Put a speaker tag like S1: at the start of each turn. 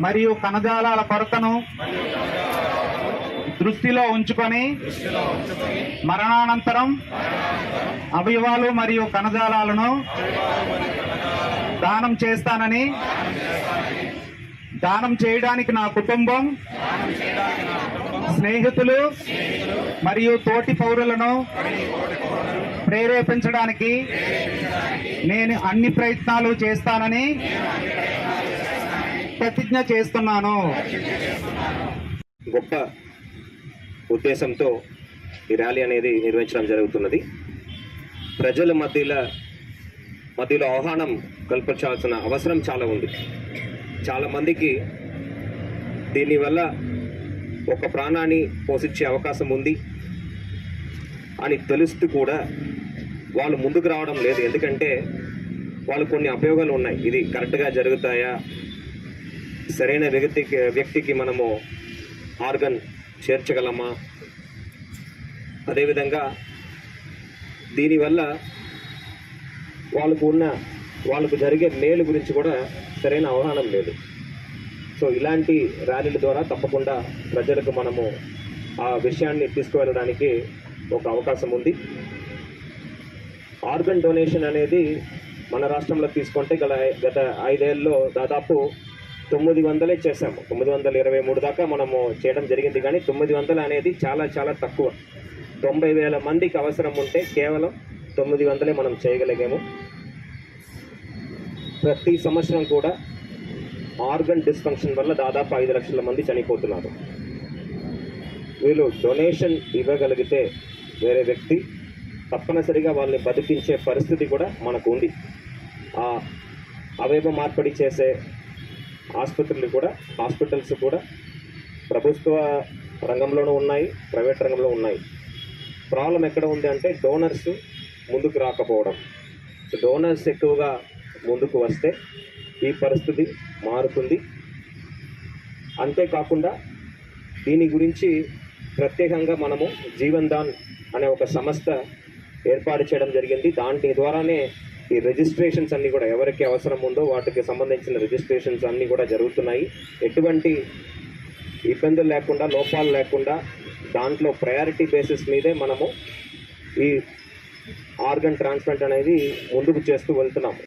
S1: మరియు కణజాలాల కొరతను దృష్టిలో ఉంచుకొని మరణానంతరం అవయవాలు మరియు కణజాలాలను దానం చేస్తానని, దానం చేయడానికి నా కుటుంబం, స్నేహితులు మరియు తోటి పౌరులను ప్రేరేపించడానికి నేను అన్ని ప్రయత్నాలు చేస్తానని ప్రతిజ్ఞ చేస్తున్నాను.
S2: గొప్ప ఉద్దేశంతో ఈ ర్యాలీ అనేది నిర్వహించడం జరుగుతున్నది. ప్రజల మధ్యలో ఆహ్వానం కల్పించాల్సిన అవసరం చాలా ఉంది. చాలామందికి దీనివల్ల ఒక ప్రాణాన్ని పోషించే అవకాశం ఉంది అని తెలుస్తూ కూడా వాళ్ళు ముందుకు రావడం లేదు. ఎందుకంటే వాళ్ళు కొన్ని అభియోగాలు ఉన్నాయి. ఇది కరెక్ట్గా జరుగుతాయా, సరైన వ్యక్తికి మనము ఆర్గన్ చేర్చగలమా, అదేవిధంగా దీనివల్ల వాళ్ళకు జరిగే మేలు గురించి కూడా సరైన అవగాహన లేదు. సో ఇలాంటి ర్యాలీల ద్వారా తప్పకుండా ప్రజలకు మనము ఆ విషయాన్ని తీసుకువెళ్ళడానికి ఒక అవకాశం ఉంది. ఆర్గన్ డొనేషన్ అనేది మన రాష్ట్రంలో తీసుకుంటే గత 5 ఏళ్ళలో దాదాపు 900 చేశాము. 923 దాకా మనము చేయడం జరిగింది. కానీ 900 అనేది చాలా చాలా తక్కువ. 90,000 మందికి అవసరం ఉంటే కేవలం 900 మనం చేయగలిగాము. ప్రతి సంవత్సరం కూడా ఆర్గన్ డిస్ఫంక్షన్ వల్ల దాదాపు 5 లక్షల మంది చనిపోతున్నారు. వీళ్ళు డొనేషన్ ఇవ్వగలిగితే వేరే వ్యక్తి తప్పనిసరిగా వాళ్ళని బతికించే పరిస్థితి కూడా మనకు ఉంది. ఆ అవయవ మార్పిడి చేసే హాస్పిటల్స్ కూడా ప్రభుత్వ రంగంలోనూ ఉన్నాయి, ప్రైవేట్ రంగంలో ఉన్నాయి. ప్రాబ్లం ఎక్కడ ఉంది అంటే డోనర్స్ ముందుకు రాకపోవడం. డోనర్స్ ఎక్కువగా ముందుకు వస్తే ఈ పరిస్థితి మారుతుంది. అంతేకాకుండా దీని గురించి ప్రత్యేకంగా మనము జీవన్ దాన్ అనే ఒక సంస్థ ఏర్పాటు చేయడం జరిగింది. దాని ద్వారానే ఈ రిజిస్ట్రేషన్స్ అన్నీ కూడా ఎవరికి అవసరం ఉందో వాటికి సంబంధించిన రిజిస్ట్రేషన్స్ అన్నీ కూడా జరుగుతున్నాయి. ఎటువంటి ఇబ్బందులు లేకుండా, లోపాలు లేకుండా దాంట్లో ప్రయారిటీ బేసిస్ మీదే మనము ఈ ఆర్గన్ ట్రాన్స్ప్లాంట్ అనేది ముందుకు చేస్తూ వెళ్తున్నాము.